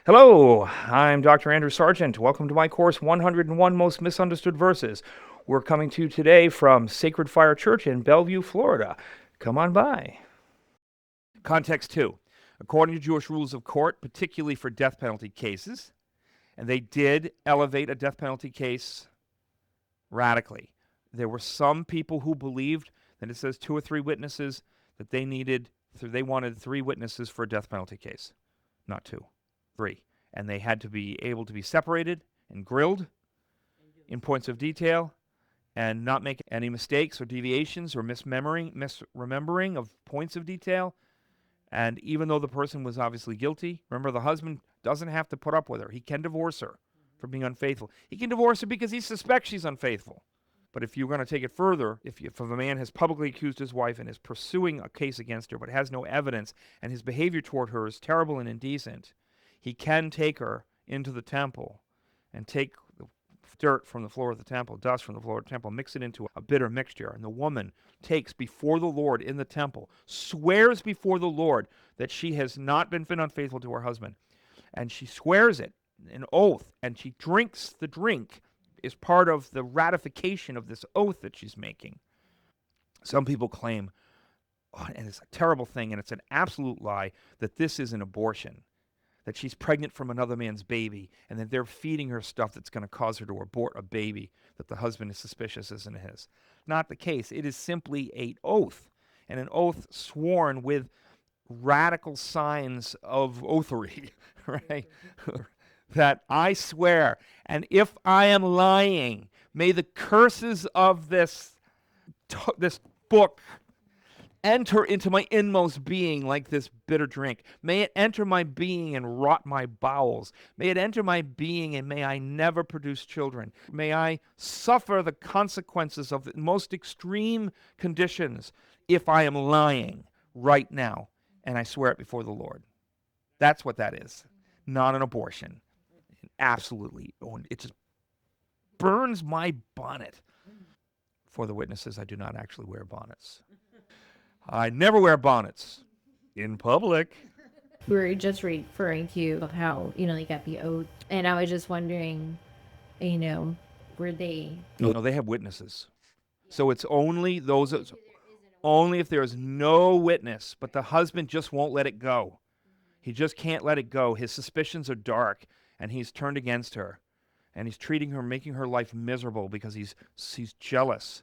Hello, I'm Dr. Andrew Sargent. Welcome to my course, 101 Most Misunderstood Verses. We're coming to you today from Sacred Fire Church in Bellevue, Florida. Come on by. Context 2. According to Jewish rules of court, particularly for death penalty cases, and they did elevate a death penalty case radically. There were some people who believed that it says 2 or 3 witnesses, that they wanted 3 witnesses for a death penalty case, not 2. 3. And they had to be able to be separated and grilled in points of detail and not make any mistakes or deviations or misremembering of points of detail. And even though the person was obviously guilty, remember, the husband doesn't have to put up with her. He can divorce her for being unfaithful. He can divorce her because he suspects she's unfaithful. But if you're going to take it further, if a man has publicly accused his wife and is pursuing a case against her but has no evidence and his behavior toward her is terrible and indecent, he can take her into the temple and take the dirt from the floor of the temple, dust from the floor of the temple, mix it into a bitter mixture. And the woman takes before the Lord in the temple, swears before the Lord that she has not been unfaithful to her husband. And she swears it, an oath, and she drinks the drink is part of the ratification of this oath that she's making. Some people claim, and it's a terrible thing, and it's an absolute lie, that this is an abortion, that she's pregnant from another man's baby, and that they're feeding her stuff that's going to cause her to abort a baby that the husband is suspicious isn't his. Not the case. It is simply an oath, and an oath sworn with radical signs of oathery, right? That I swear, and if I am lying, may the curses of this book enter into my inmost being like this bitter drink. May it enter my being and rot my bowels. May it enter my being and may I never produce children. May I suffer the consequences of the most extreme conditions if I am lying right now. And I swear it before the Lord. That's what that is. Not an abortion. Absolutely. It just burns my bonnet. For the witnesses, I do not actually wear bonnets. I never wear bonnets in public. We were just referring to how, they got the oath. And I was just wondering, were they... No, they have witnesses. So it's only only if there is no witness, but the husband just won't let it go. He just can't let it go. His suspicions are dark, and he's turned against her. And he's treating her, making her life miserable because he's jealous.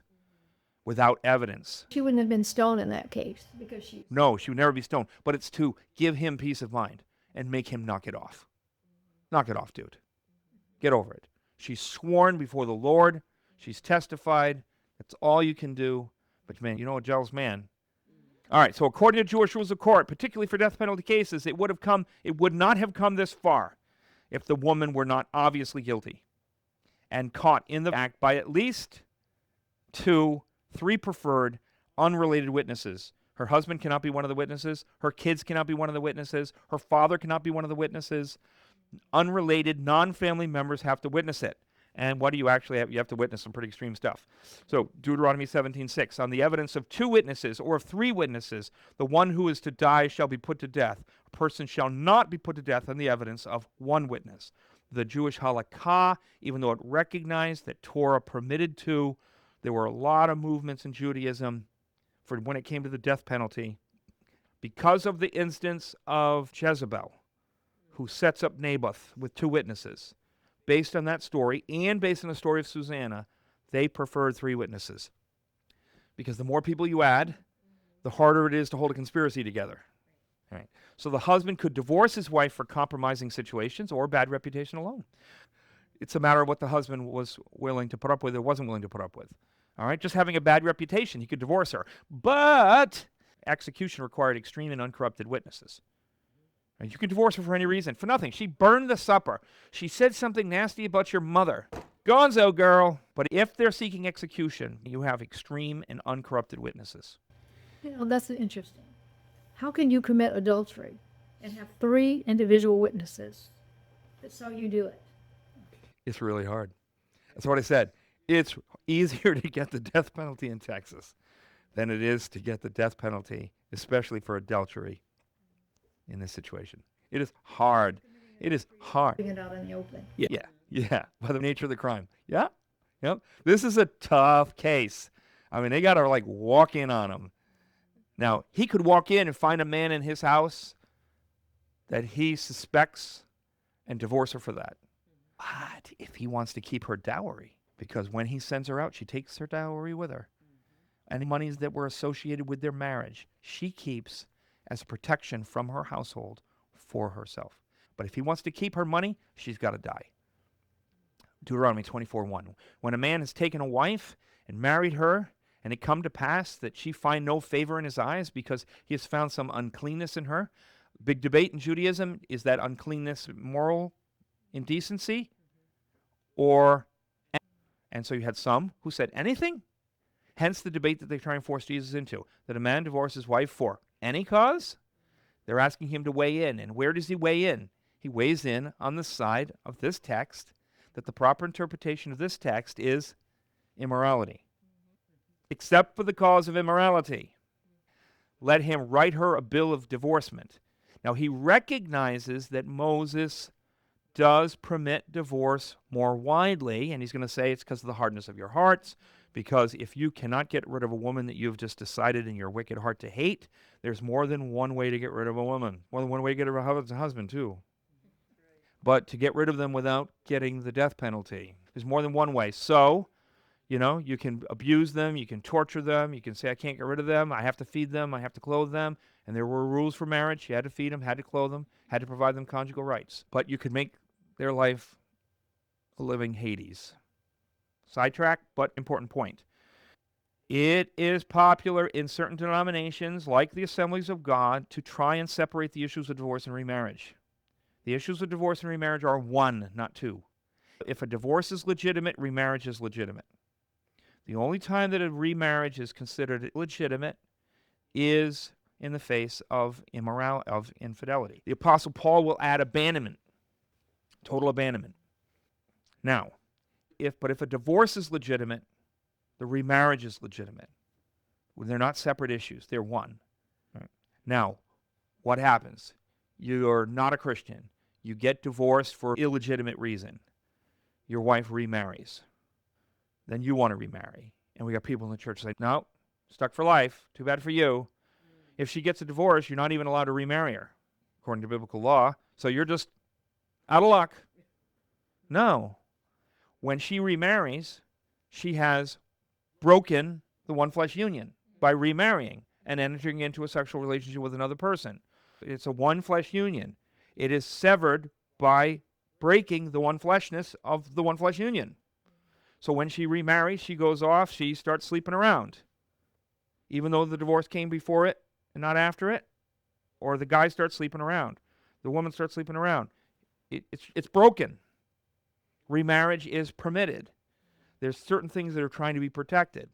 Without evidence. She wouldn't have been stoned in that case. No, she would never be stoned. But it's to give him peace of mind and make him knock it off. Knock it off, dude. Get over it. She's sworn before the Lord. She's testified. That's all you can do. But man, you know a jealous man. All right, so according to Jewish rules of court, particularly for death penalty cases, it would not have come this far if the woman were not obviously guilty and caught in the act by at least 3 preferred unrelated witnesses. Her husband cannot be one of the witnesses. Her kids cannot be one of the witnesses. Her father cannot be one of the witnesses. Unrelated, non-family members have to witness it. And what do you actually have? You have to witness some pretty extreme stuff. So Deuteronomy 17:6, on the evidence of 2 witnesses or of 3 witnesses, the one who is to die shall be put to death. A person shall not be put to death on the evidence of 1 witness. The Jewish halakha, even though it recognized that Torah permitted 2, there were a lot of movements in Judaism for when it came to the death penalty because of the instance of Jezebel, who sets up Naboth with 2 witnesses. Based on that story and based on the story of Susanna, they preferred 3 witnesses. Because the more people you add, the harder it is to hold a conspiracy together. All right. So the husband could divorce his wife for compromising situations or bad reputation alone. It's a matter of what the husband was willing to put up with or wasn't willing to put up with. All right, just having a bad reputation, he could divorce her. But execution required extreme and uncorrupted witnesses. And you can divorce her for any reason, for nothing. She burned the supper. She said something nasty about your mother. Gonzo, girl. But if they're seeking execution, you have extreme and uncorrupted witnesses. That's interesting. How can you commit adultery and have 3 individual witnesses? That's how you do it. It's really hard. That's what I said. It's easier to get the death penalty in Texas than it is to get the death penalty, especially for adultery in this situation. It is hard. It is hard. Bring it out in the open. Yeah, by the nature of the crime. Yeah, yep. This is a tough case. I mean, they got to like walk in on him. Now, he could walk in and find a man in his house that he suspects and divorce her for that. But if he wants to keep her dowry, because when he sends her out, she takes her dowry with her. Any monies that were associated with their marriage, she keeps as a protection from her household for herself. But if he wants to keep her money, she's got to die. Deuteronomy 24:1. When a man has taken a wife and married her, and it come to pass that she find no favor in his eyes because he has found some uncleanness in her. Big debate in Judaism, is that uncleanness moral indecency? And so you had some who said anything. Hence the debate that they try and force Jesus into, that a man divorces his wife for any cause. They're asking him to weigh in. And where does he weigh in? He weighs in on the side of this text, that the proper interpretation of this text is immorality. Except for the cause of immorality, let him write her a bill of divorcement. Now he recognizes that Moses does permit divorce more widely, and he's going to say it's because of the hardness of your hearts, because if you cannot get rid of a woman that you've just decided in your wicked heart to hate, there's more than one way to get rid of a woman. More than one way to get rid of a husband, too. But to get rid of them without getting the death penalty, there's more than one way. So, you can abuse them, you can torture them, you can say, I can't get rid of them, I have to feed them, I have to clothe them. And there were rules for marriage. You had to feed them, had to clothe them, had to provide them conjugal rights. But you could make their life a living Hades. Sidetrack, but important point. It is popular in certain denominations, like the Assemblies of God, to try and separate the issues of divorce and remarriage. The issues of divorce and remarriage are one, not two. If a divorce is legitimate, remarriage is legitimate. The only time that a remarriage is considered legitimate is in the face of infidelity. The Apostle Paul will add abandonment, total abandonment. Now, if a divorce is legitimate, the remarriage is legitimate. They're not separate issues. They're one. Right. Now, what happens? You're not a Christian. You get divorced for illegitimate reason. Your wife remarries. Then you want to remarry. And we got people in the church say, no, stuck for life. Too bad for you. If she gets a divorce, you're not even allowed to remarry her, according to biblical law. So you're just out of luck. No. When she remarries, she has broken the one flesh union by remarrying and entering into a sexual relationship with another person. It's a one flesh union. It is severed by breaking the one fleshness of the one flesh union. So when she remarries, she goes off, she starts sleeping around. Even though the divorce came before it and not after it, or the guy starts sleeping around, the woman starts sleeping around. It's broken. Remarriage is permitted. There's certain things that are trying to be protected.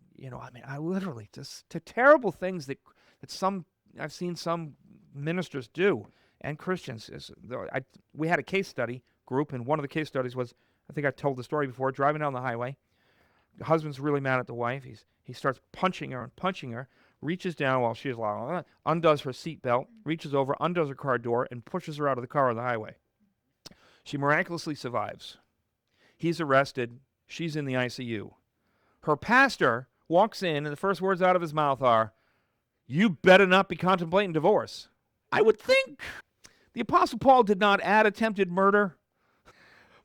I literally just to terrible things that I've seen some ministers do, and Christians. We had a case study group, and one of the case studies was, I think I told the story before, driving down the highway. The husband's really mad at the wife. He starts punching her, reaches down while she's lying, undoes her seatbelt, reaches over, undoes her car door, and pushes her out of the car on the highway. She miraculously survives. He's arrested. She's in the ICU. Her pastor walks in, and the first words out of his mouth are, "You better not be contemplating divorce." I would think the Apostle Paul did not add attempted murder,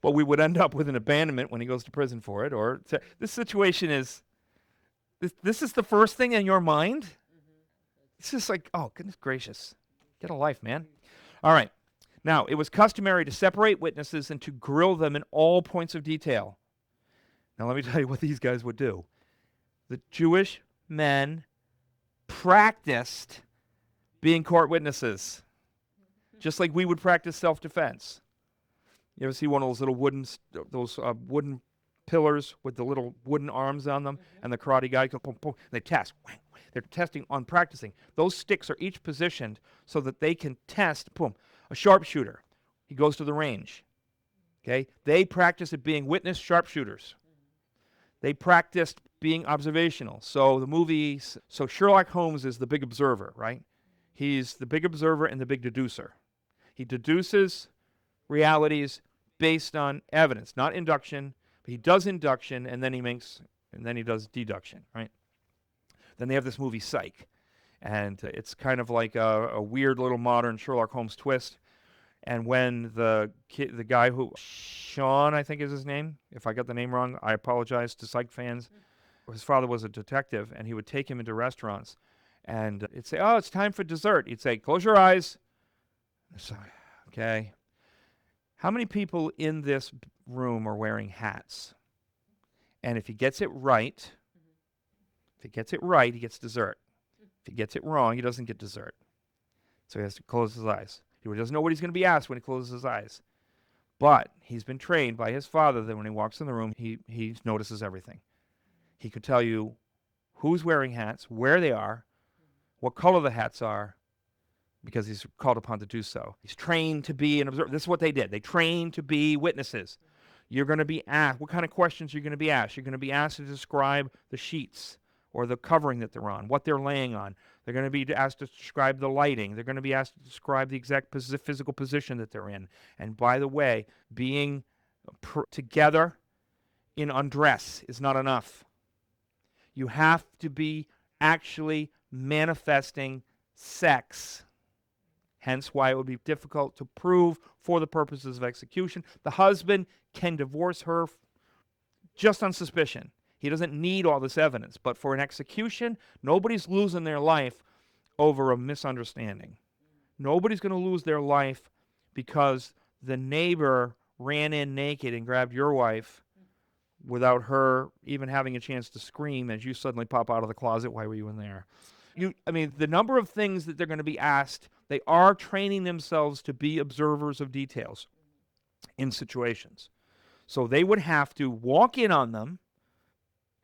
but we would end up with an abandonment when he goes to prison for it. Or this situation is, this is the first thing in your mind? It's just like, oh, goodness gracious. Get a life, man. All right. Now, it was customary to separate witnesses and to grill them in all points of detail. Now, let me tell you what these guys would do. The Jewish men practiced being court witnesses, just like we would practice self-defense. You ever see one of those little wooden pillars with the little wooden arms on them, and the karate guy goes, boom, boom, they test. They're testing on practicing. Those sticks are each positioned so that they can test, boom, a sharpshooter. He goes to the range. Okay? They practice at being witness sharpshooters. They practiced being observational. So Sherlock Holmes is the big observer, right? He's the big observer and the big deducer. He deduces realities based on evidence, not induction. But he does induction, and then he does deduction, right? Then they have this movie Psych, and it's kind of like a weird little modern Sherlock Holmes twist. And when the guy who Sean, I think is his name. If I got the name wrong, I apologize to Psych fans. His father was a detective, and he would take him into restaurants, and he'd say, "Oh, it's time for dessert." He'd say, "Close your eyes." So, okay. How many people in this room are wearing hats? And if he gets it right, he gets dessert. If he gets it wrong, he doesn't get dessert. So he has to close his eyes. He doesn't know what he's going to be asked when he closes his eyes. But he's been trained by his father that when he walks in the room, he notices everything. He could tell you who's wearing hats, where they are, what color the hats are, because he's called upon to do so. He's trained to be an observer. This is what they did. They trained to be witnesses. You're going to be asked, what kind of questions are you going to be asked? You're going to be asked to describe the sheets or the covering that they're on, what they're laying on. They're going to be asked to describe the lighting. They're going to be asked to describe the exact physical position that they're in. And by the way, being together in undress is not enough. You have to be actually manifesting sex. Hence why it would be difficult to prove for the purposes of execution. The husband can divorce her just on suspicion. He doesn't need all this evidence. But for an execution, nobody's losing their life over a misunderstanding. Nobody's going to lose their life because the neighbor ran in naked and grabbed your wife without her even having a chance to scream as you suddenly pop out of the closet. Why were you in there? The number of things that they're going to be asked, they are training themselves to be observers of details in situations. So they would have to walk in on them,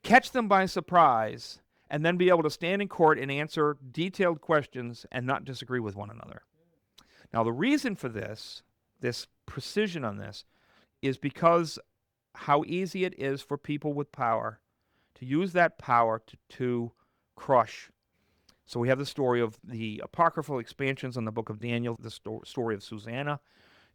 catch them by surprise, and then be able to stand in court and answer detailed questions and not disagree with one another. Now, the reason for this precision on this, is because how easy it is for people with power to use that power to crush. So we have the story of the apocryphal expansions on the book of Daniel, the story of Susanna.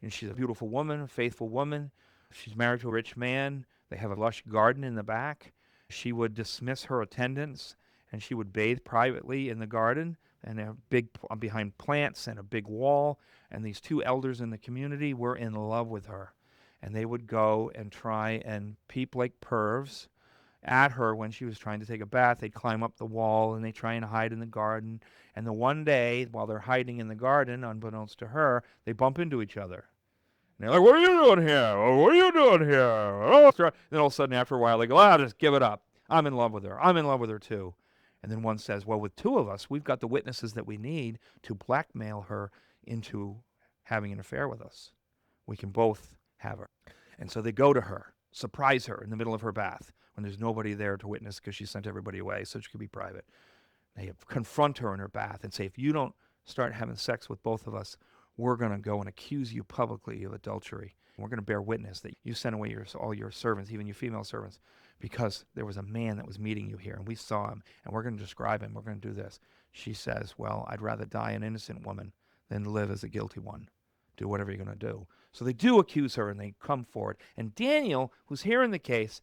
And she's a beautiful woman, a faithful woman. She's married to a rich man. They have a lush garden in the back. She would dismiss her attendants, and she would bathe privately in the garden, and they're big behind plants and a big wall. And these two elders in the community were in love with her. And they would go and try and peep like pervs at her when she was trying to take a bath. They'd climb up the wall and they'd try and hide in the garden. And the one day, while they're hiding in the garden, unbeknownst to her, they bump into each other. And they're like, "What are you doing here? Oh, what are you doing here?" Oh. Then all of a sudden, after a while, they go, "Just give it up. I'm in love with her. I'm in love with her too." And then one says, "Well, with two of us, we've got the witnesses that we need to blackmail her into having an affair with us. We can both have her." And so they go to her, surprise her in the middle of her bath when there's nobody there to witness because she sent everybody away so she could be private. They confront her in her bath and say, "If you don't start having sex with both of us, we're going to go and accuse you publicly of adultery. We're going to bear witness that you sent away all your servants, even your female servants, because there was a man that was meeting you here, and we saw him, and we're going to describe him. We're going to do this." She says, "Well, I'd rather die an innocent woman than live as a guilty one. Do whatever you're going to do." So they do accuse her, and they come forward. And Daniel, who's hearing the case,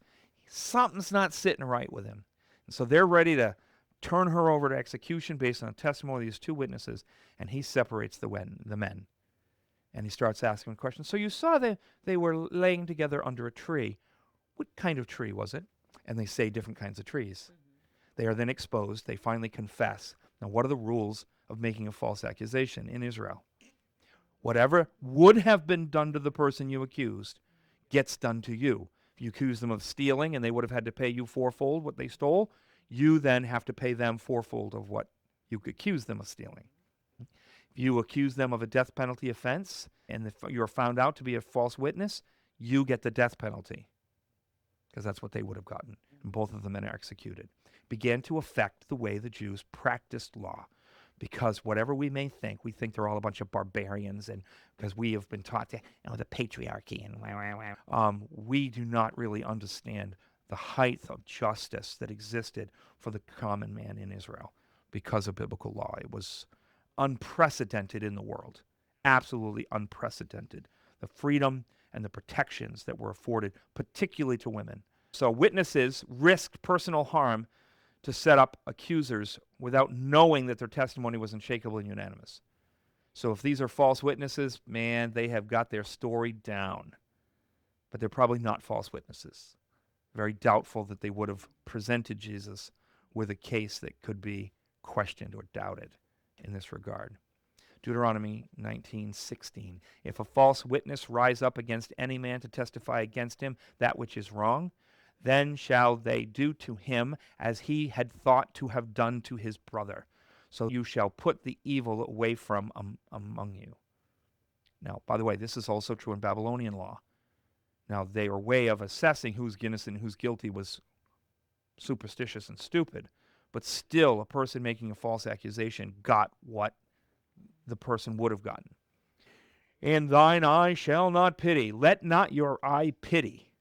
something's not sitting right with him. And so they're ready to turn her over to execution based on the testimony of these two witnesses, and he separates the men. And he starts asking questions. "So you saw that they were laying together under a tree. What kind of tree was it?" And they say different kinds of trees. They are then exposed. They finally confess. Now, what are the rules of making a false accusation in Israel? Whatever would have been done to the person you accused gets done to you. If you accuse them of stealing and they would have had to pay you fourfold what they stole, you then have to pay them fourfold of what you accused them of stealing. If you accuse them of a death penalty offense and if you're found out to be a false witness, you get the death penalty because that's what they would have gotten. And both of the men are executed. Began to affect the way the Jews practiced law. Because whatever we may think, we think they're all a bunch of barbarians, and because we have been taught the patriarchy, and we do not really understand the height of justice that existed for the common man in Israel because of biblical law. It was unprecedented in the world, absolutely unprecedented. the freedom and the protections that were afforded, particularly to women. So witnesses risked personal harm to set up accusers without knowing that their testimony was unshakable and unanimous. So if these are false witnesses, man, they have got their story down. But they're probably not false witnesses. Very doubtful that they would have presented Jesus with a case that could be questioned or doubted in this regard. Deuteronomy 19:16. If a false witness rise up against any man to testify against him that which is wrong, then shall they do to him as he had thought to have done to his brother. So you shall put the evil away from among you. Now, by the way, this is also true in Babylonian law. Now, their way of assessing who's innocent and who's guilty was superstitious and stupid, but still a person making a false accusation got what the person would have gotten. And thine eye shall not pity. Let not your eye pity.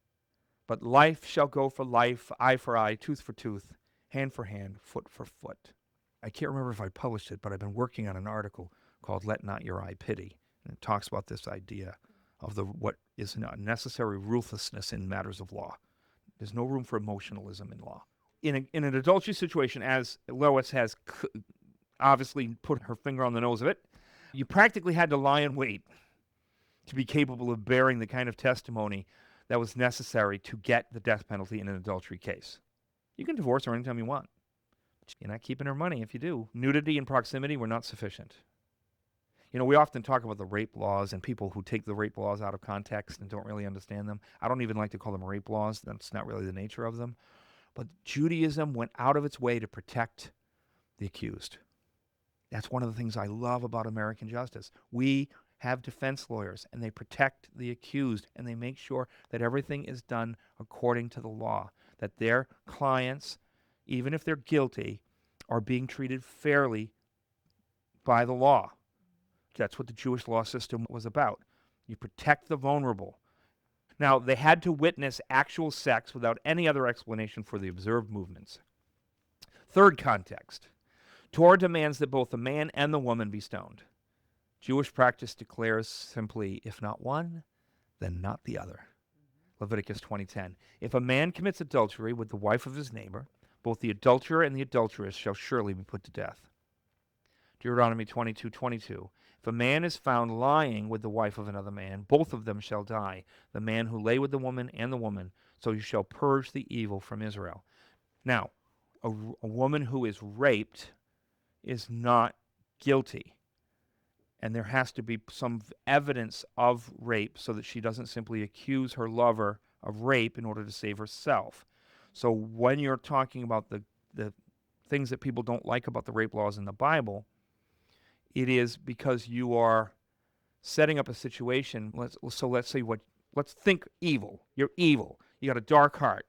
But life shall go for life, eye for eye, tooth for tooth, hand for hand, foot for foot. I can't remember if I published it, but I've been working on an article called Let Not Your Eye Pity. And it talks about this idea of what is necessary ruthlessness in matters of law. There's no room for emotionalism in law. In an adultery situation, as Lois has obviously put her finger on the nose of it, you practically had to lie in wait to be capable of bearing the kind of testimony that was necessary to get the death penalty in an adultery case. You can divorce her anytime you want. But you're not keeping her money if you do. Nudity and proximity were not sufficient. You know, we often talk about the rape laws and people who take the rape laws out of context and don't really understand them. I don't even like to call them rape laws. That's not really the nature of them. But Judaism went out of its way to protect the accused. That's one of the things I love about American justice. We have defense lawyers, and they protect the accused, and they make sure that everything is done according to the law, that their clients, even if they're guilty, are being treated fairly by the law. That's what the Jewish law system was about. You protect the vulnerable. Now, they had to witness actual sex without any other explanation for the observed movements. Third context. Torah demands that both the man and the woman be stoned. Jewish practice declares simply, if not one, then not the other. Leviticus 20:10. If a man commits adultery with the wife of his neighbor, both the adulterer and the adulteress shall surely be put to death. Deuteronomy 22:22. If a man is found lying with the wife of another man, both of them shall die, the man who lay with the woman and the woman, so you shall purge the evil from Israel. Now, a woman who is raped is not guilty. And there has to be some evidence of rape so that she doesn't simply accuse her lover of rape in order to save herself. So when you're talking about the things that people don't like about the rape laws in the Bible, it is because you are setting up a situation. Let's think evil. You're evil. You got a dark heart.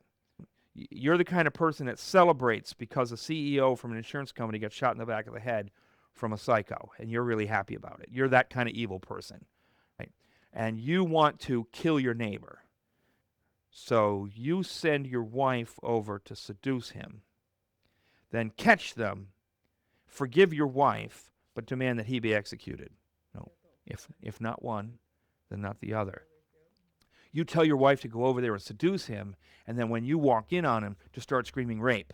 You're the kind of person that celebrates because a CEO from an insurance company got shot in the back of the head from a psycho, and you're really happy about it. You're that kind of evil person, right? And you want to kill your neighbor. So you send your wife over to seduce him. Then catch them, forgive your wife, but demand that he be executed. No, if not one, then not the other. You tell your wife to go over there and seduce him, and then when you walk in on him, to start screaming rape.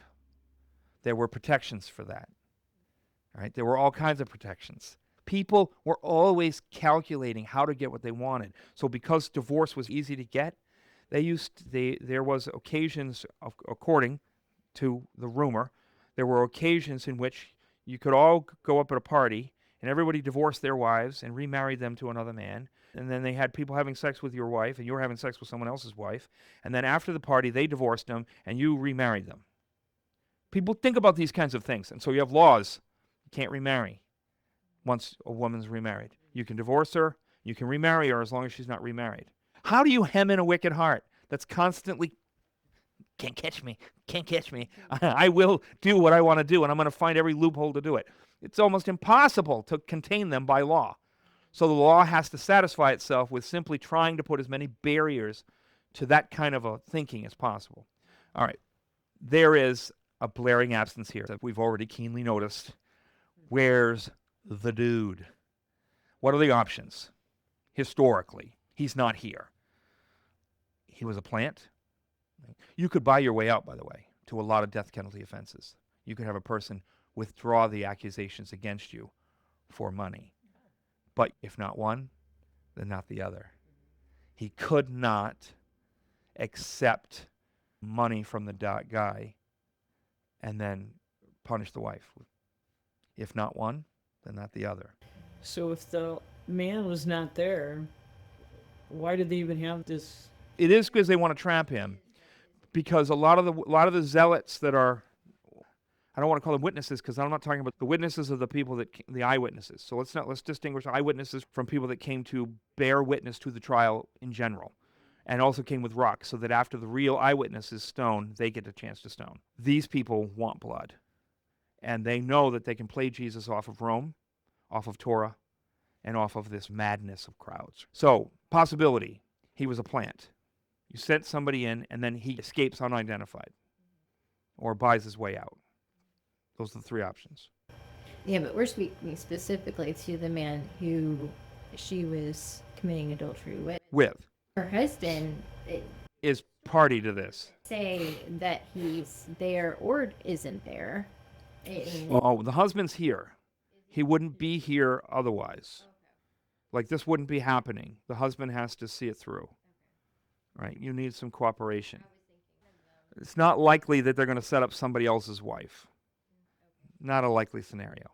There were protections for that. All right? There were all kinds of protections. People were always calculating how to get what they wanted. So because divorce was easy to get, there was occasions, according to the rumor, there were occasions in which you could all go up at a party and everybody divorced their wives and remarried them to another man. And then they had people having sex with your wife, and you were having sex with someone else's wife. And then after the party, they divorced them, and you remarried them. People think about these kinds of things. And so you have laws. You can't remarry once a woman's remarried. You can divorce her. You can remarry her as long as she's not remarried. How do you hem in a wicked heart that's constantly, can't catch me, can't catch me. I will do what I want to do, and I'm going to find every loophole to do it. It's almost impossible to contain them by law. So the law has to satisfy itself with simply trying to put as many barriers to that kind of a thinking as possible. All right. There is a blaring absence here that we've already keenly noticed. Where's the dude? What are the options? Historically, He's not here. He was a plant. You could buy your way out, by the way, to a lot of death penalty offenses. You could have a person withdraw the accusations against you for money. But if not one, then not the other. He could not accept money from the guy and then punish the wife. If not one, then not the other. So if the man was not there, why did they even have this? It is because they want to trap him. Because a lot of the zealots that are, I don't want to call them witnesses because I'm not talking about the witnesses of the people the eyewitnesses. So let's distinguish eyewitnesses from people that came to bear witness to the trial in general, and also came with rocks, so that after the real eyewitness is stoned, they get a chance to stone. These people want blood, and they know that they can play Jesus off of Rome, off of Torah, and off of this madness of crowds. So, possibility, he was a plant. You sent somebody in, and then he escapes unidentified or buys his way out. Those are the three options. Yeah, but we're speaking specifically to the man who she was committing adultery with. Her husband Is party to this. say that he's there or isn't there. Oh, the husband's here. He wouldn't be here otherwise. Like, this wouldn't be happening. The husband has to see it through. Right? You need some cooperation. It's not likely that they're going to set up somebody else's wife. Not a likely scenario.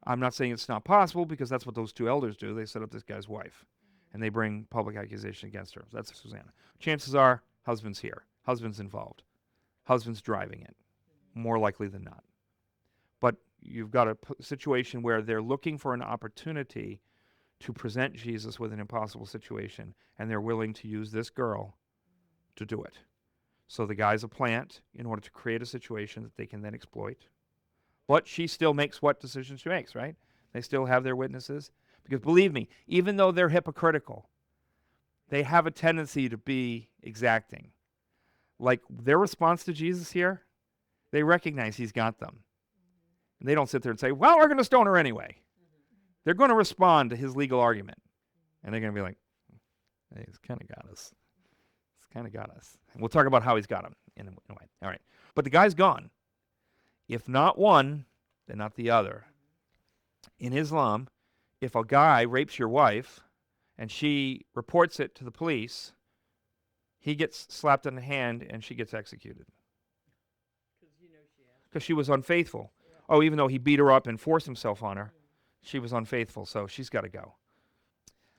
I'm not saying it's not possible, because that's what those two elders do. They set up this guy's wife, and they bring public accusation against her. That's Susanna. Chances are, husband's here. Husband's involved. Husband's driving it, more likely than not. But you've got a situation where they're looking for an opportunity to present Jesus with an impossible situation, and they're willing to use this girl to do it. So the guy's a plant in order to create a situation that they can then exploit. But she still makes what decisions she makes, right? They still have their witnesses. Because believe me, even though they're hypocritical, they have a tendency to be exacting. Like, their response to Jesus here, they recognize he's got them. And they don't sit there and say, well, we're going to stone her anyway. They're going to respond to his legal argument. And they're going to be like, hey, he's kind of got us. He's kind of got us. And we'll talk about how he's got him in a way. All right. But the guy's gone. If not one, then not the other. In Islam, if a guy rapes your wife and she reports it to the police, he gets slapped on the hand and she gets executed. Because she was unfaithful. Oh, even though he beat her up and forced himself on her, she was unfaithful, so she's got to go.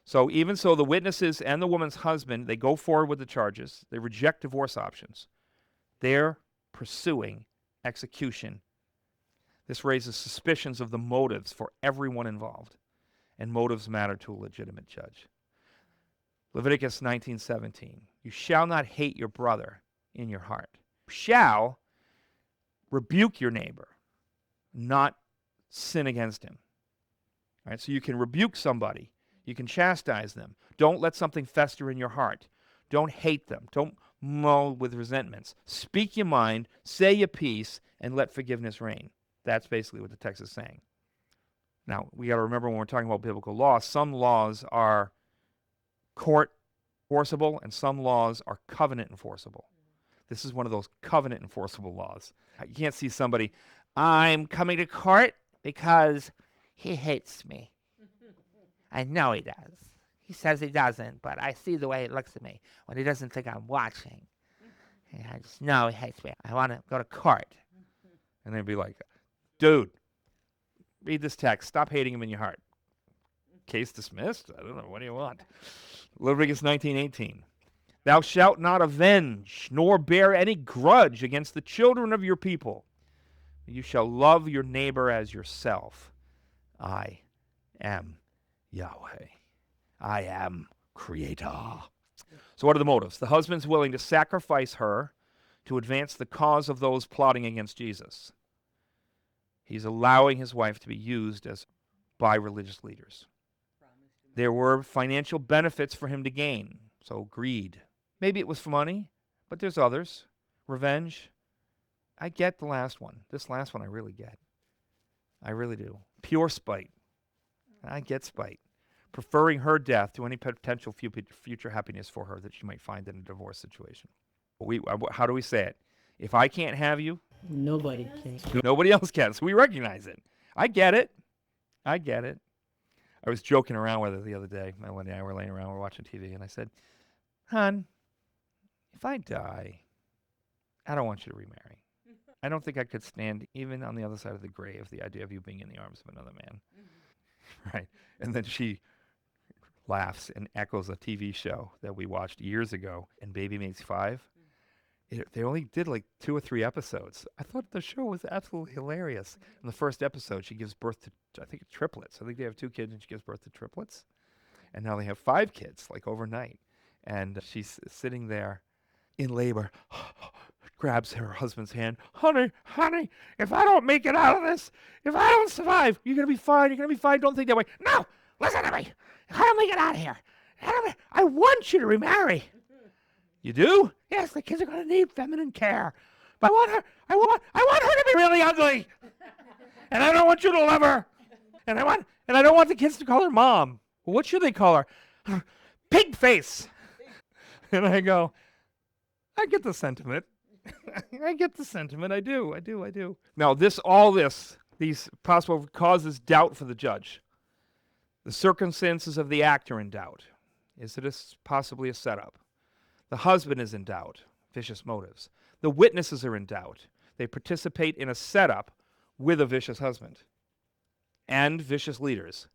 So even so, the witnesses and the woman's husband, they go forward with the charges. They reject divorce options. They're pursuing execution. This raises suspicions of the motives for everyone involved, and motives matter to a legitimate judge. Leviticus 19:17. You shall not hate your brother in your heart. You shall rebuke your neighbor, not sin against him. All right, so you can rebuke somebody. You can chastise them. Don't let something fester in your heart. Don't hate them. Don't mull with resentments. Speak your mind, say your piece, and let forgiveness reign. That's basically what the text is saying. Now, we got to remember when we're talking about biblical law, some laws are court enforceable and some laws are covenant enforceable. This is one of those covenant enforceable laws. You can't see somebody, I'm coming to court because he hates me. I know he does. He says he doesn't, but I see the way he looks at me when he doesn't think I'm watching. And I just know he hates me. I want to go to court. And they'd be like, dude, read this text. Stop hating him in your heart. Case dismissed? I don't know. What do you want? Leviticus 19:18. Thou shalt not avenge, nor bear any grudge against the children of your people. You shall love your neighbor as yourself. I am Yahweh. I am Creator. So what are the motives? The husband's willing to sacrifice her to advance the cause of those plotting against Jesus. He's allowing his wife to be used by religious leaders. There were financial benefits for him to gain. So greed. Maybe it was for money, but there's others. Revenge. I get the last one. This last one I really get. I really do. Pure spite. I get spite. preferring her death to any potential future happiness for her that she might find in a divorce situation. How do we say it? If I can't have you, Nobody can. nobody else can. So we recognize it. I get it. I get it. I was joking around with her the other day. My one day, we're laying around, we're watching TV, and I said, "Hon, if I die, I don't want you to remarry. I don't think I could stand, even on the other side of the grave, the idea of you being in the arms of another man." Right? And then she laughs and echoes a TV show that we watched years ago, and Baby Makes Five. They only did like 2 or 3 episodes. I thought the show was absolutely hilarious. In the first episode, she gives birth to, I think, triplets. I think they have 2 kids, and she gives birth to triplets. And now they have 5 kids, like overnight. And she's sitting there in labor, grabs her husband's hand. Honey, if I don't make it out of this, if I don't survive, you're going to be fine. You're going to be fine. Don't think that way. No, listen to me. If I don't make it out of here, I want you to remarry. You do? Yes, the kids are going to need feminine care. But I want her to be really ugly. And I don't want you to love her. And I don't want the kids to call her mom. Well, what should they call her? Pig face. And I go, I get the sentiment. I get the sentiment. I do. Now, these possible causes doubt for the judge. The circumstances of the act are in doubt. Is it possibly a setup? The husband is in doubt, vicious motives. The witnesses are in doubt. They participate in a setup with a vicious husband and vicious leaders.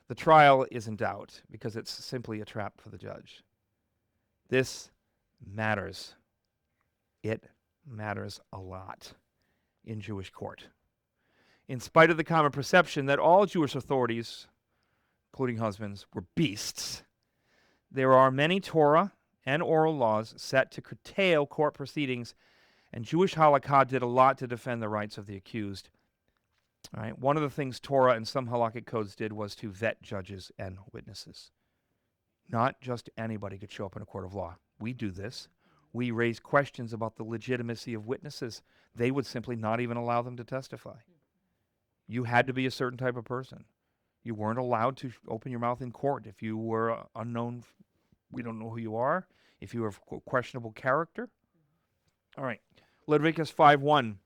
The trial is in doubt because it's simply a trap for the judge. This matters. It matters a lot in Jewish court. In spite of the common perception that all Jewish authorities, including husbands, were beasts, there are many Torah and oral laws set to curtail court proceedings, and Jewish halakha did a lot to defend the rights of the accused. All right. One of the things Torah and some halakhic codes did was to vet judges and witnesses. Not just anybody could show up in a court of law. We do this. We raise questions about the legitimacy of witnesses. They would simply not even allow them to testify. You had to be a certain type of person. You weren't allowed to open your mouth in court if you were unknown. We don't know who you are. If you have questionable character. All right. Leviticus 5:1.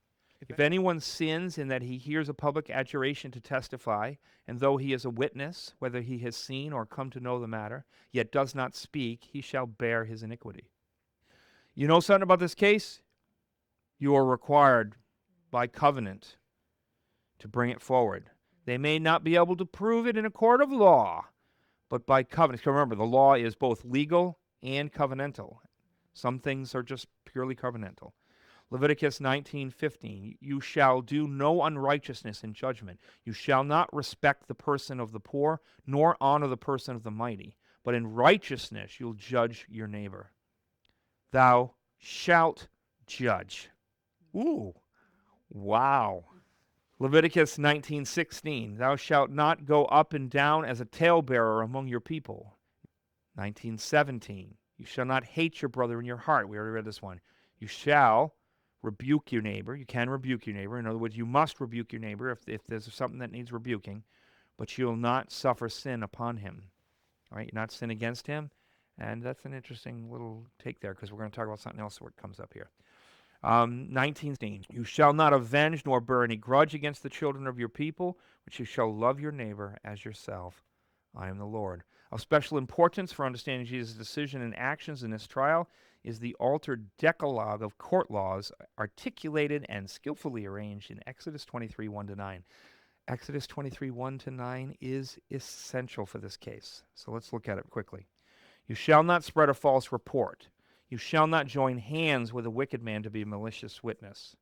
If anyone sins in that he hears a public adjuration to testify, and though he is a witness, whether he has seen or come to know the matter, yet does not speak, he shall bear his iniquity. You know something about this case? You are required by covenant to bring it forward. They may not be able to prove it in a court of law, but by covenant. Remember, the law is both legal and covenantal. Some things are just purely covenantal. Leviticus 19:15, you shall do no unrighteousness in judgment. You shall not respect the person of the poor, nor honor the person of the mighty. But in righteousness you'll judge your neighbor. Thou shalt judge. Ooh, wow. Leviticus 19:16, thou shalt not go up and down as a talebearer among your people. 19:17, you shall not hate your brother in your heart. We already read this one. You shall rebuke your neighbor. You can rebuke your neighbor. In other words, you must rebuke your neighbor if there's something that needs rebuking, but you'll not suffer sin upon him. All right, you not sin against him. And that's an interesting little take there because we're going to talk about something else that comes up here. 19:16, you shall not avenge nor bear any grudge against the children of your people, but you shall love your neighbor as yourself. I am the Lord. Of special importance for understanding Jesus' decision and actions in this trial is the altered decalogue of court laws articulated and skillfully arranged in Exodus 23:1-9. Exodus 23:1-9 is essential for this case. So let's look at it quickly. You shall not spread a false report. You shall not join hands with a wicked man to be a malicious witness.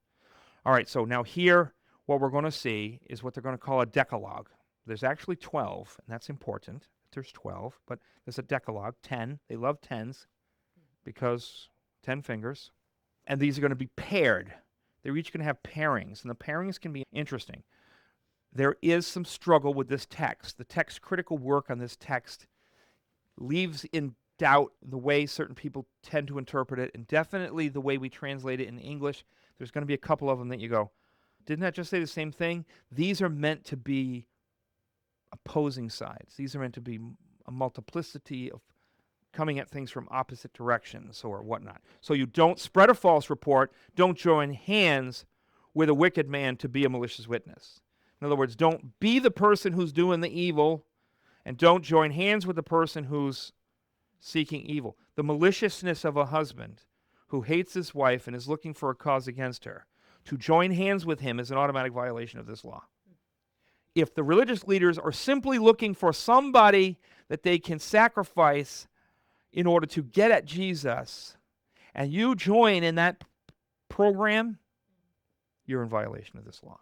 All right, so now here, what we're going to see is what they're going to call a decalogue. There's actually 12, and that's important. There's 12, but there's a decalogue, 10. They love 10s because 10 fingers. And these are going to be paired. They're each going to have pairings, and the pairings can be interesting. There is some struggle with this text. The text critical work on this text leaves in doubt the way certain people tend to interpret it, and definitely the way we translate it in English. There's going to be a couple of them that you go, didn't that just say the same thing? These are meant to be opposing sides. These are meant to be a multiplicity of coming at things from opposite directions or whatnot. So you don't spread a false report. Don't join hands with a wicked man to be a malicious witness. In other words, don't be the person who's doing the evil, and don't join hands with the person who's seeking evil. The maliciousness of a husband who hates his wife and is looking for a cause against her, to join hands with him is an automatic violation of this law. If the religious leaders are simply looking for somebody that they can sacrifice in order to get at Jesus, and you join in that program, you're in violation of this law.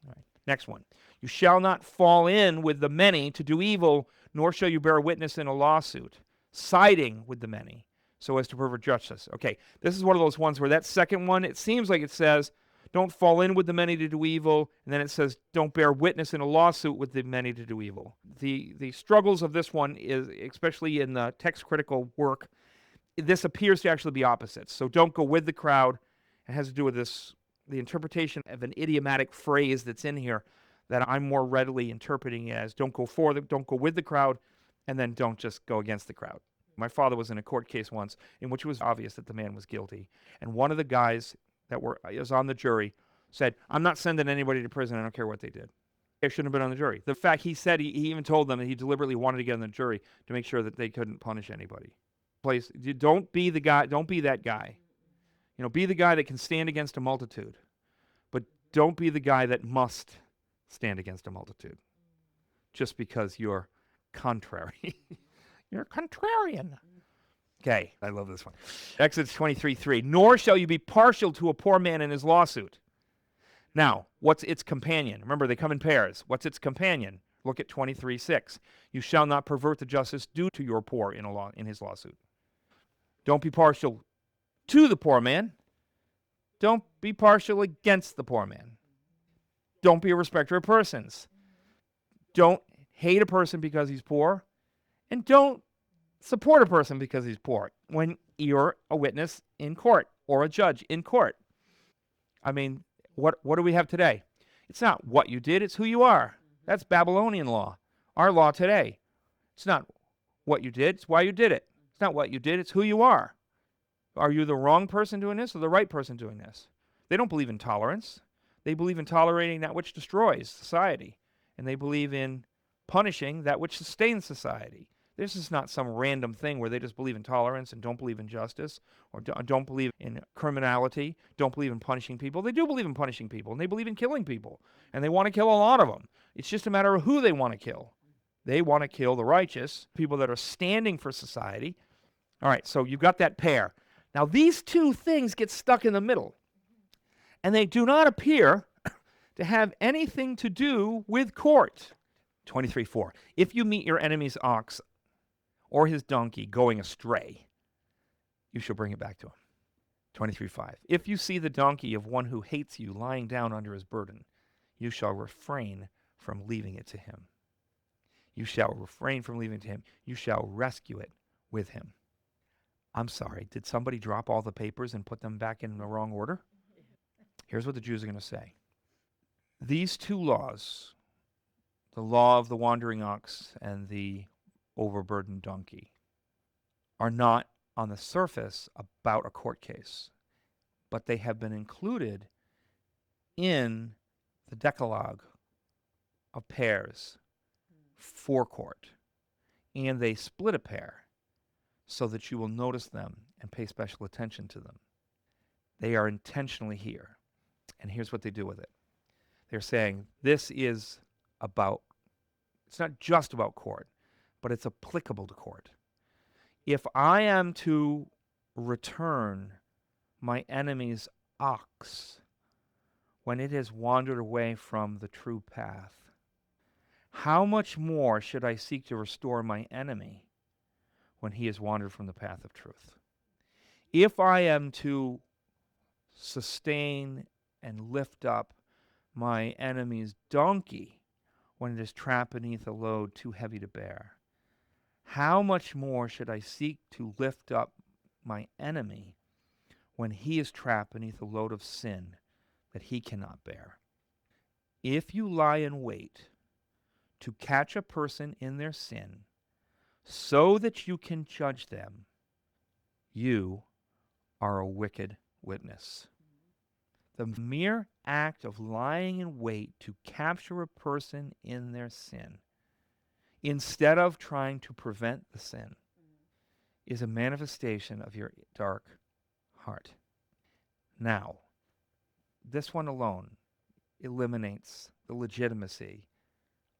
All right. Next one. You shall not fall in with the many to do evil, nor shall you bear witness in a lawsuit, siding with the many, so as to pervert justice. Okay, this is one of those ones where that second one, it seems like it says, don't fall in with the many to do evil, and then it says, don't bear witness in a lawsuit with the many to do evil. The struggles of this one is, especially in the text critical work, this appears to actually be opposites. So don't go with the crowd. It has to do with this, the interpretation of an idiomatic phrase that's in here that I'm more readily interpreting as don't go with the crowd, and then don't just go against the crowd. My father was in a court case once in which it was obvious that the man was guilty, and one of the guys that was on the jury said, I'm not sending anybody to prison. I don't care what they did. They shouldn't have been on the jury. The fact he said, he even told them that he deliberately wanted to get on the jury to make sure that they couldn't punish anybody. Don't be the guy. Don't be that guy. Be the guy that can stand against a multitude, but don't be the guy that must stand against a multitude just because you're contrary. You're a contrarian. Okay, I love this one. Exodus 23:3. Nor shall you be partial to a poor man in his lawsuit. Now, what's its companion? Remember, they come in pairs. What's its companion? Look at 23:6. You shall not pervert the justice due to your poor in his lawsuit. Don't be partial to the poor man. Don't be partial against the poor man. Don't be a respecter of persons. Don't hate a person because he's poor. And don't support a person because he's poor when you're a witness in court or a judge in court. I mean, what do we have today? It's not what you did, it's who you are. That's Babylonian law. Our law today. It's not what you did, it's why you did it. It's not what you did, it's who you are. Are you the wrong person doing this or the right person doing this? They don't believe in tolerance. They believe in tolerating that which destroys society. And they believe in punishing that which sustains society. This is not some random thing where they just believe in tolerance and don't believe in justice or don't believe in criminality, don't believe in punishing people. They do believe in punishing people, and they believe in killing people, and they want to kill a lot of them. It's just a matter of who they want to kill. They want to kill the righteous, people that are standing for society. All right, so you've got that pair. Now, these two things get stuck in the middle, and they do not appear to have anything to do with court. 23:4. If you meet your enemy's ox or his donkey going astray, you shall bring it back to him. 23:5. If you see the donkey of one who hates you lying down under his burden, you shall refrain from leaving it to him. You shall refrain from leaving it to him. You shall rescue it with him. I'm sorry, did somebody drop all the papers and put them back in the wrong order? Here's what the Jews are going to say. These two laws, the law of the wandering ox and the overburdened donkey, are not on the surface about a court case, but they have been included in the Decalogue of pairs for court, and they split a pair so that you will notice them and pay special attention to them. They are intentionally here, and here's what they do with it. They're saying this is about, it's not just about court, but it's applicable to court. If I am to return my enemy's ox when it has wandered away from the true path, how much more should I seek to restore my enemy when he has wandered from the path of truth? If I am to sustain and lift up my enemy's donkey when it is trapped beneath a load too heavy to bear, how much more should I seek to lift up my enemy when he is trapped beneath a load of sin that he cannot bear? If you lie in wait to catch a person in their sin so that you can judge them, you are a wicked witness. The mere act of lying in wait to capture a person in their sin, instead of trying to prevent the sin, is a manifestation of your dark heart. Now, this one alone eliminates the legitimacy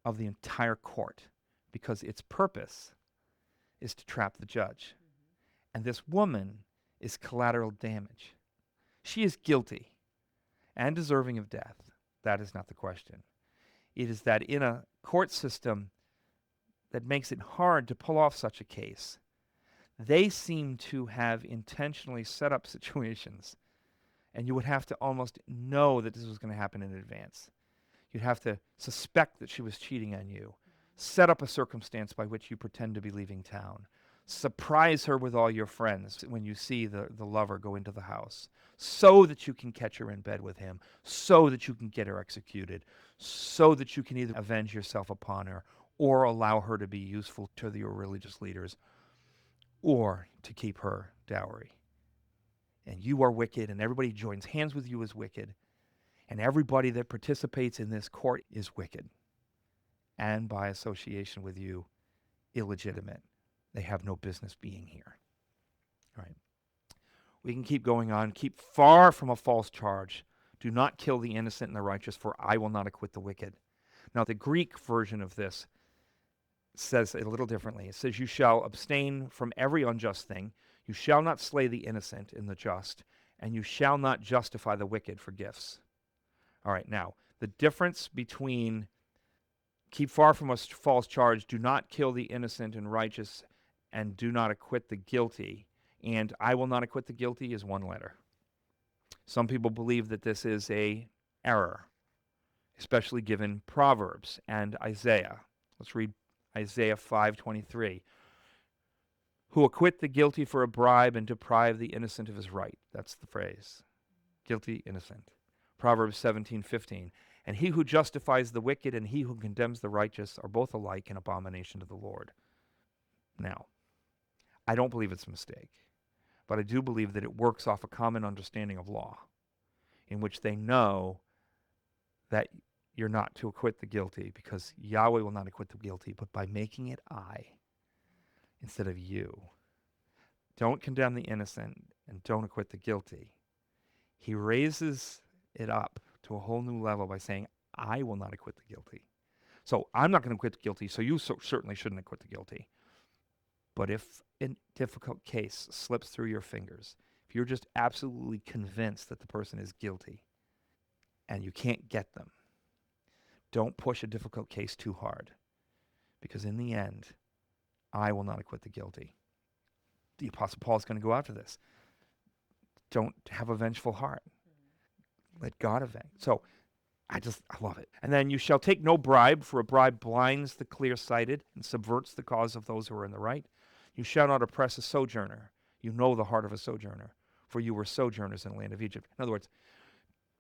of the entire court, because its purpose is to trap the judge. And this woman is collateral damage. She is guilty and deserving of death. That is not the question. It is that in a court system that makes it hard to pull off such a case, they seem to have intentionally set up situations, and you would have to almost know that this was going to happen in advance. You'd have to suspect that she was cheating on you, set up a circumstance by which you pretend to be leaving town, surprise her with all your friends when you see the lover go into the house, so that you can catch her in bed with him, so that you can get her executed, so that you can either avenge yourself upon her or allow her to be useful to your religious leaders, or to keep her dowry. And you are wicked, and everybody joins hands with you is wicked, and everybody that participates in this court is wicked, and by association with you, illegitimate. They have no business being here. All right. We can keep going on. Keep far from a false charge. Do not kill the innocent and the righteous, for I will not acquit the wicked. Now, the Greek version of this says it a little differently. It says, you shall abstain from every unjust thing. You shall not slay the innocent and the just, and you shall not justify the wicked for gifts. All right, now, the difference between keep far from a false charge, do not kill the innocent and righteous, and do not acquit the guilty, and I will not acquit the guilty is one letter. Some people believe that this is a error, especially given Proverbs and Isaiah. Let's read Isaiah 5:23. Who acquit the guilty for a bribe and deprive the innocent of his right. That's the phrase. Guilty, innocent. Proverbs 17:15. And he who justifies the wicked and he who condemns the righteous are both alike an abomination to the Lord. Now, I don't believe it's a mistake, but I do believe that it works off a common understanding of law, in which they know that you're not to acquit the guilty, because Yahweh will not acquit the guilty, but by making it I instead of you. Don't condemn the innocent and don't acquit the guilty. He raises it up to a whole new level by saying, I will not acquit the guilty. So I'm not going to acquit the guilty, so you certainly shouldn't acquit the guilty. But if a difficult case slips through your fingers, if you're just absolutely convinced that the person is guilty and you can't get them, don't push a difficult case too hard, because in the end, I will not acquit the guilty. The Apostle Paul is going to go after this. Don't have a vengeful heart. Let God avenge. So I love it. And then you shall take no bribe, for a bribe blinds the clear-sighted and subverts the cause of those who are in the right. You shall not oppress a sojourner. You know the heart of a sojourner, for you were sojourners in the land of Egypt. In other words,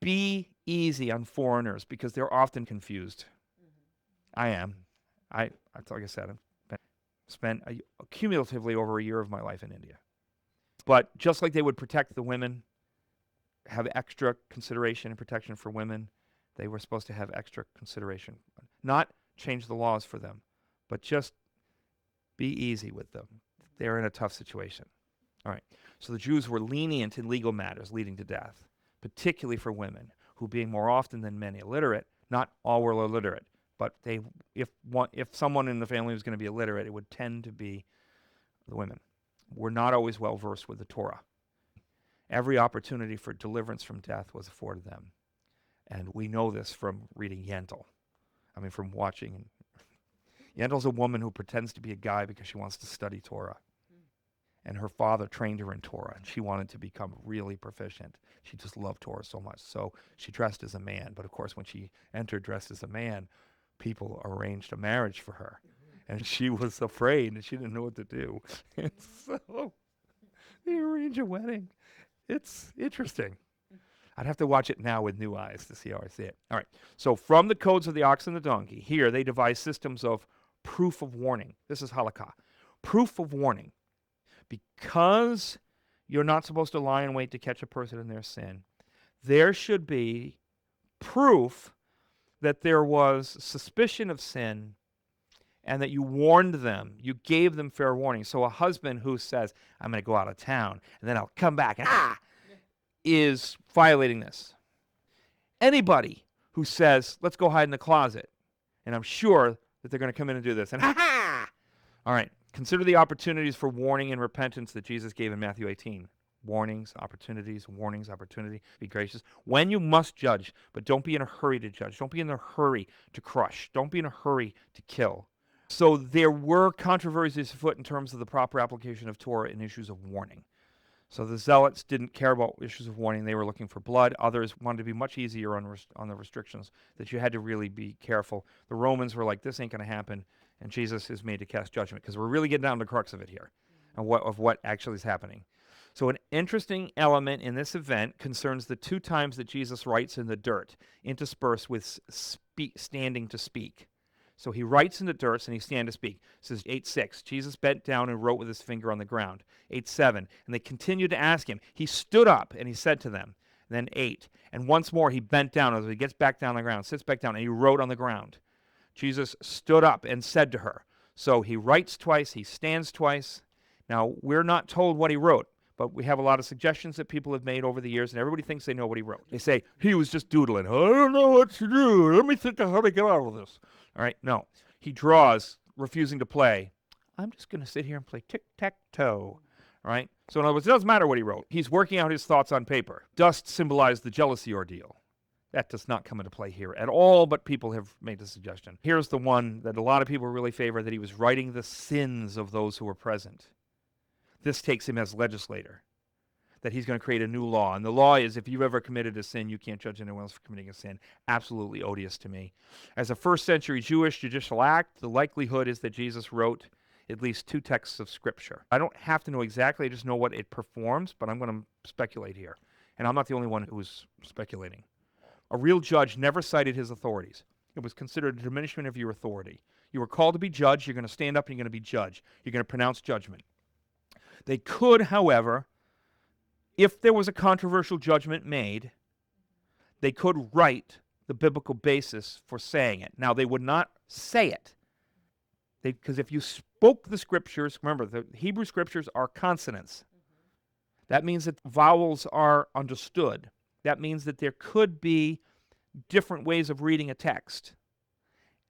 be easy on foreigners, because they're often confused. I am. Like I said, I've spent cumulatively over a year of my life in India. But just like they would protect the women, have extra consideration and protection for women, they were supposed to have extra consideration. Not change the laws for them, but just be easy with them. They're in a tough situation. All right. So the Jews were lenient in legal matters leading to death, particularly for women, who, being more often than men illiterate, not all were illiterate, but if someone in the family was going to be illiterate, it would tend to be the women, were not always well versed with the Torah. Every opportunity for deliverance from death was afforded them. And we know this from reading Yentl. From watching. Yentl's a woman who pretends to be a guy because she wants to study Torah. And her father trained her in Torah, and she wanted to become really proficient. She just loved Torah so much. So she dressed as a man. But of course, when she entered dressed as a man, people arranged a marriage for her. And she was afraid, and she didn't know what to do. And so they arranged a wedding. It's interesting. I'd have to watch it now with new eyes to see how I see it. All right. So from the codes of the ox and the donkey, here they devise systems of proof of warning. This is halakha. Proof of warning. Because you're not supposed to lie in wait to catch a person in their sin, there should be proof that there was suspicion of sin and that you warned them. You gave them fair warning. So a husband who says, I'm going to go out of town and then I'll come back and is violating this. Anybody who says, let's go hide in the closet, and I'm sure that they're going to come in and do this, and all right, consider the opportunities for warning and repentance that Jesus gave in Matthew 18. Warnings, opportunity. Be gracious. When you must judge, but don't be in a hurry to judge. Don't be in a hurry to crush. Don't be in a hurry to kill. So there were controversies afoot in terms of the proper application of Torah in issues of warning. So the Zealots didn't care about issues of warning. They were looking for blood. Others wanted to be much easier on the restrictions, that you had to really be careful. The Romans were like, this ain't going to happen, and Jesus is made to cast judgment, because we're really getting down to the crux of it here, and what actually is happening. So an interesting element in this event concerns the 2 times that Jesus writes in the dirt, interspersed with standing to speak. So he writes in the dirt and he stand to speak. It says 8:6, Jesus bent down and wrote with his finger on the ground. 8:7, and they continued to ask him. He stood up and he said to them. And then 8, and once more he bent down as he gets back down on the ground, sits back down, and he wrote on the ground. Jesus stood up and said to her. So he writes twice, he stands twice. Now, we're not told what he wrote, but we have a lot of suggestions that people have made over the years, and everybody thinks they know what he wrote. They say, he was just doodling. I don't know what to do. Let me think of how to get out of this. All right, no. He draws, refusing to play. I'm just going to sit here and play tic-tac-toe. All right? So in other words, it doesn't matter what he wrote. He's working out his thoughts on paper. Dust symbolized the jealousy ordeal. That does not come into play here at all, but people have made the suggestion. Here's the one that a lot of people really favor, that he was writing the sins of those who were present. This takes him as legislator, that he's going to create a new law. And the law is, if you've ever committed a sin, you can't judge anyone else for committing a sin. Absolutely odious to me. As a first century Jewish judicial act, the likelihood is that Jesus wrote at least 2 texts of Scripture. I don't have to know exactly, I just know what it performs, but I'm going to speculate here. And I'm not the only one who's speculating. A real judge never cited his authorities. It was considered a diminishment of your authority. You were called to be judge, you're going to stand up and you're going to be judge. You're going to pronounce judgment. They could, however, if there was a controversial judgment made, they could write the biblical basis for saying it. Now, they would not say it, because if you spoke the Scriptures, remember, the Hebrew Scriptures are consonants. That means that vowels are understood. That means that there could be different ways of reading a text.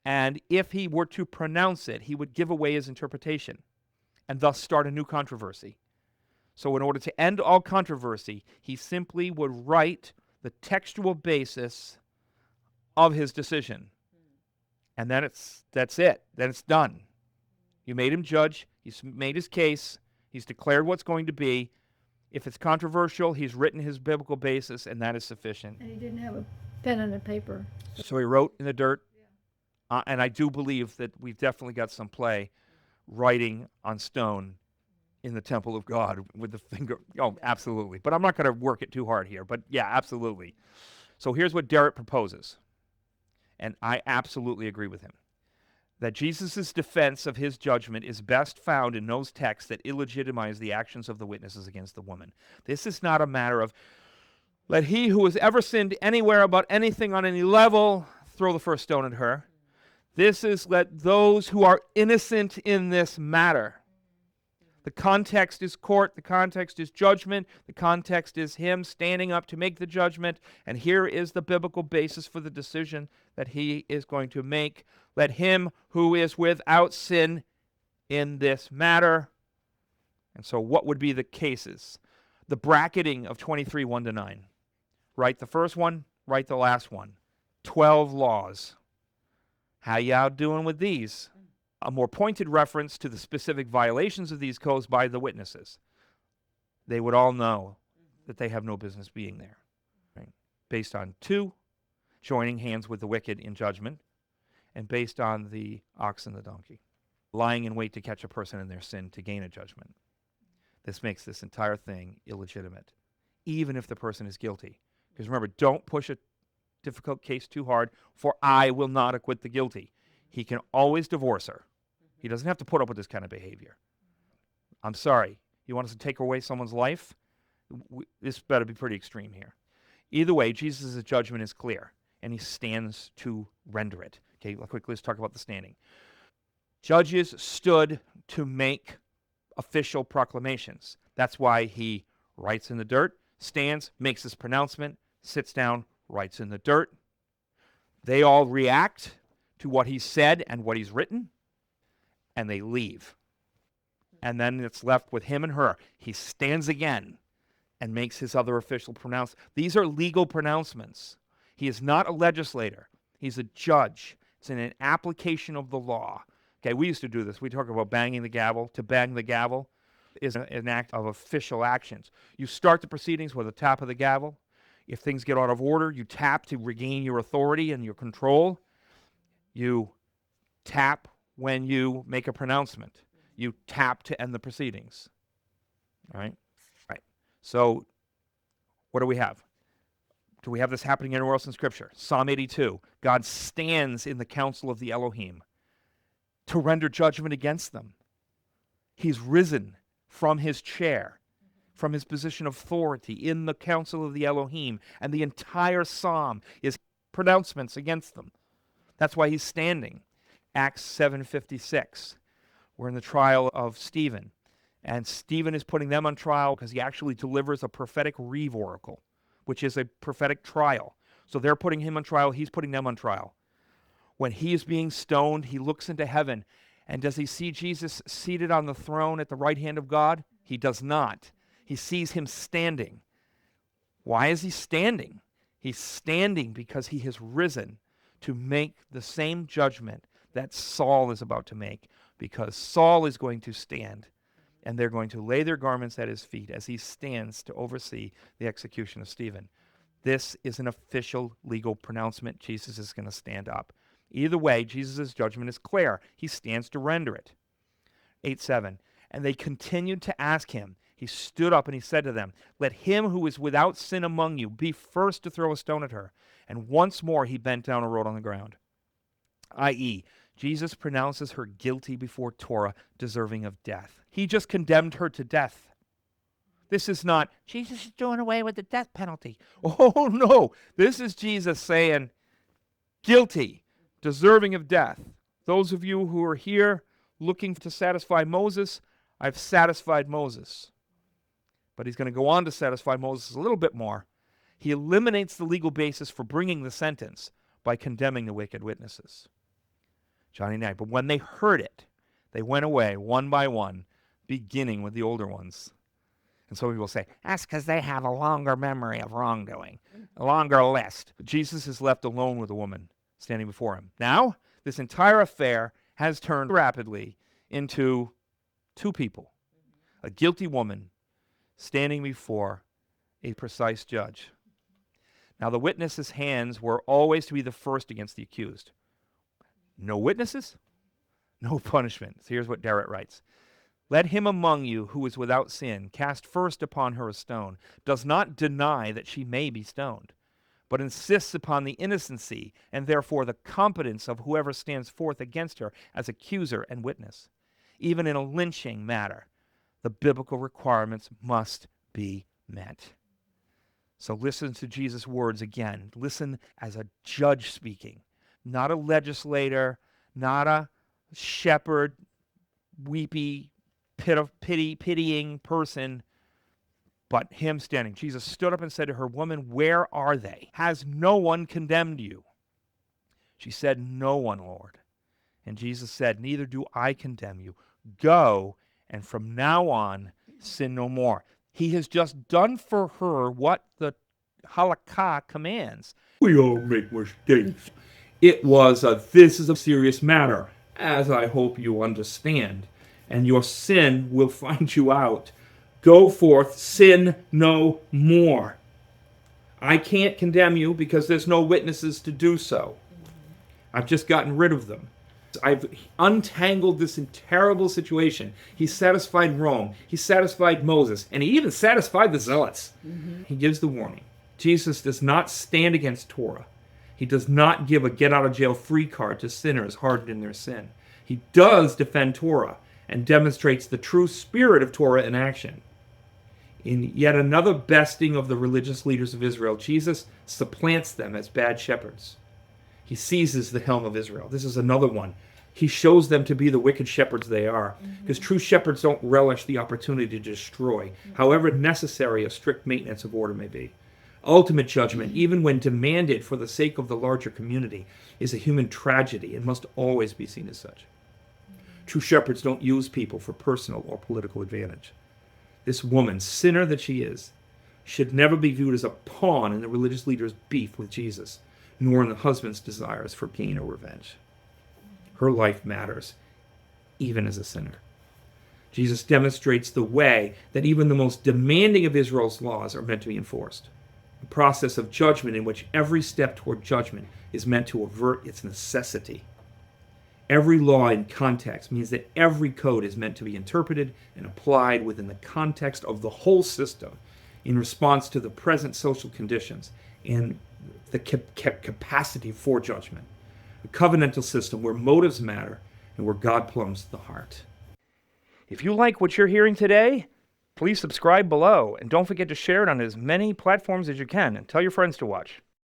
And if he were to pronounce it, he would give away his interpretation and thus start a new controversy. So in order to end all controversy, he simply would write the textual basis of his decision. And then that's it. Then it's done. You made him judge. He's made his case. He's declared what's going to be. If it's controversial, he's written his biblical basis, and that is sufficient. And he didn't have a pen and a paper. So he wrote in the dirt. And I do believe that we've definitely got some play writing on stone in the temple of God with the finger. Oh, absolutely. But I'm not going to work it too hard here. But yeah, absolutely. So here's what Derek proposes. And I absolutely agree with him. That Jesus' defense of his judgment is best found in those texts that illegitimize the actions of the witnesses against the woman. This is not a matter of, let he who has ever sinned anywhere about anything on any level throw the first stone at her. This is, let those who are innocent in this matter. The context is court, the context is judgment, the context is him standing up to make the judgment, and here is the biblical basis for the decision that he is going to make. Let him who is without sin in this matter. And so what would be the cases? The bracketing of 23, 1-9. Write the first one, write the last one. 12 laws. How y'all doing with these? A more pointed reference to the specific violations of these codes by the witnesses. They would all know that they have no business being there. Right? Based on 2, joining hands with the wicked in judgment, and based on the ox and the donkey, lying in wait to catch a person in their sin to gain a judgment. This makes this entire thing illegitimate, even if the person is guilty. Because remember, don't push a difficult case too hard, for I will not acquit the guilty. He can always divorce her. He doesn't have to put up with this kind of behavior. I'm sorry. You want us to take away someone's life? This better be pretty extreme here. Either way, Jesus' judgment is clear, and he stands to render it. Okay, quickly, let's talk about the standing. Judges stood to make official proclamations. That's why he writes in the dirt, stands, makes his pronouncement, sits down, writes in the dirt. They all react to what he said and what he's written, and they leave. And then it's left with him and her. He stands again and makes his other official pronouncements. These are legal pronouncements. He is not a legislator. He's a judge. It's an application of the law. Okay, we used to do this. We talk about banging the gavel. To bang the gavel is an act of official actions. You start the proceedings with a tap of the gavel. If things get out of order, you tap to regain your authority and your control. You tap when you make a pronouncement. You tap to end the proceedings. All right? Right. So, what do we have? Do we have this happening anywhere else in Scripture? Psalm 82. God stands in the council of the Elohim to render judgment against them. He's risen from his chair, from his position of authority in the council of the Elohim, and the entire psalm is pronouncements against them. That's why he's standing. Acts 7:56. We're in the trial of Stephen, and Stephen is putting them on trial because he actually delivers a prophetic reeve oracle, which is a prophetic trial. So they're putting him on trial, he's putting them on trial. When he is being stoned, he looks into heaven, and does he see Jesus seated on the throne at the right hand of God? He does not. He sees him standing. Why is he standing? He's standing because he has risen to make the same judgment that Saul is about to make, because Saul is going to stand, and they're going to lay their garments at his feet as he stands to oversee the execution of Stephen. This is an official legal pronouncement. Jesus is going to stand up. Either way, Jesus' judgment is clear. He stands to render it. 8:7. And they continued to ask him. He stood up and he said to them, "Let him who is without sin among you be first to throw a stone at her." And once more he bent down and wrote on the ground. I.e., Jesus pronounces her guilty before Torah, deserving of death. He just condemned her to death. This is not, Jesus is doing away with the death penalty. Oh, no. This is Jesus saying, guilty, deserving of death. Those of you who are here looking to satisfy Moses, I've satisfied Moses. But he's going to go on to satisfy Moses a little bit more. He eliminates the legal basis for bringing the sentence by condemning the wicked witnesses. Johnny 9. But when they heard it, they went away one by one, beginning with the older ones. And some people say, that's because they have a longer memory of wrongdoing, a longer list. But Jesus is left alone with a woman standing before him. Now, this entire affair has turned rapidly into two people. A guilty woman standing before a precise judge. Now, the witnesses' hands were always to be the first against the accused. No witnesses, no punishment. So here's what Derrett writes. Let him among you who is without sin cast first upon her a stone, does not deny that she may be stoned, but insists upon the innocency and therefore the competence of whoever stands forth against her as accuser and witness. Even in a lynching matter, the biblical requirements must be met. So listen to Jesus' words again. Listen as a judge speaking, not a legislator, not a shepherd, weepy, pitying person, but him standing. Jesus stood up and said to her, "Woman, where are they? Has no one condemned you?" She said, "No one, Lord." And Jesus said, "Neither do I condemn you. Go, and from now on, sin no more." He has just done for her what the halakha commands. We all make mistakes. It was this is a serious matter, as I hope you understand, and your sin will find you out. Go forth, sin no more. I can't condemn you because there's no witnesses to do so. I've just gotten rid of them. I've untangled this terrible situation. He satisfied Rome. He satisfied Moses. And he even satisfied the zealots. He gives the warning. Jesus does not stand against Torah. He does not give a get-out-of-jail-free card to sinners hardened in their sin. He does defend Torah. and demonstrates the true spirit of Torah in action. In yet another besting of the religious leaders of Israel, Jesus supplants them as bad shepherds. He seizes the helm of Israel. This is another one. He shows them to be the wicked shepherds they are, because true shepherds don't relish the opportunity to destroy, however necessary a strict maintenance of order may be. Ultimate judgment, even when demanded for the sake of the larger community, is a human tragedy and must always be seen as such. True shepherds don't use people for personal or political advantage. This woman, sinner that she is, should never be viewed as a pawn in the religious leader's beef with Jesus, nor in the husband's desires for gain or revenge. Her life matters, even as a sinner. Jesus demonstrates the way that even the most demanding of Israel's laws are meant to be enforced. A process of judgment in which every step toward judgment is meant to avert its necessity. Every law in context means that every code is meant to be interpreted and applied within the context of the whole system in response to the present social conditions and the capacity for judgment. A covenantal system where motives matter and where God plumbs the heart. If you like what you're hearing today, please subscribe below and don't forget to share it on as many platforms as you can and tell your friends to watch.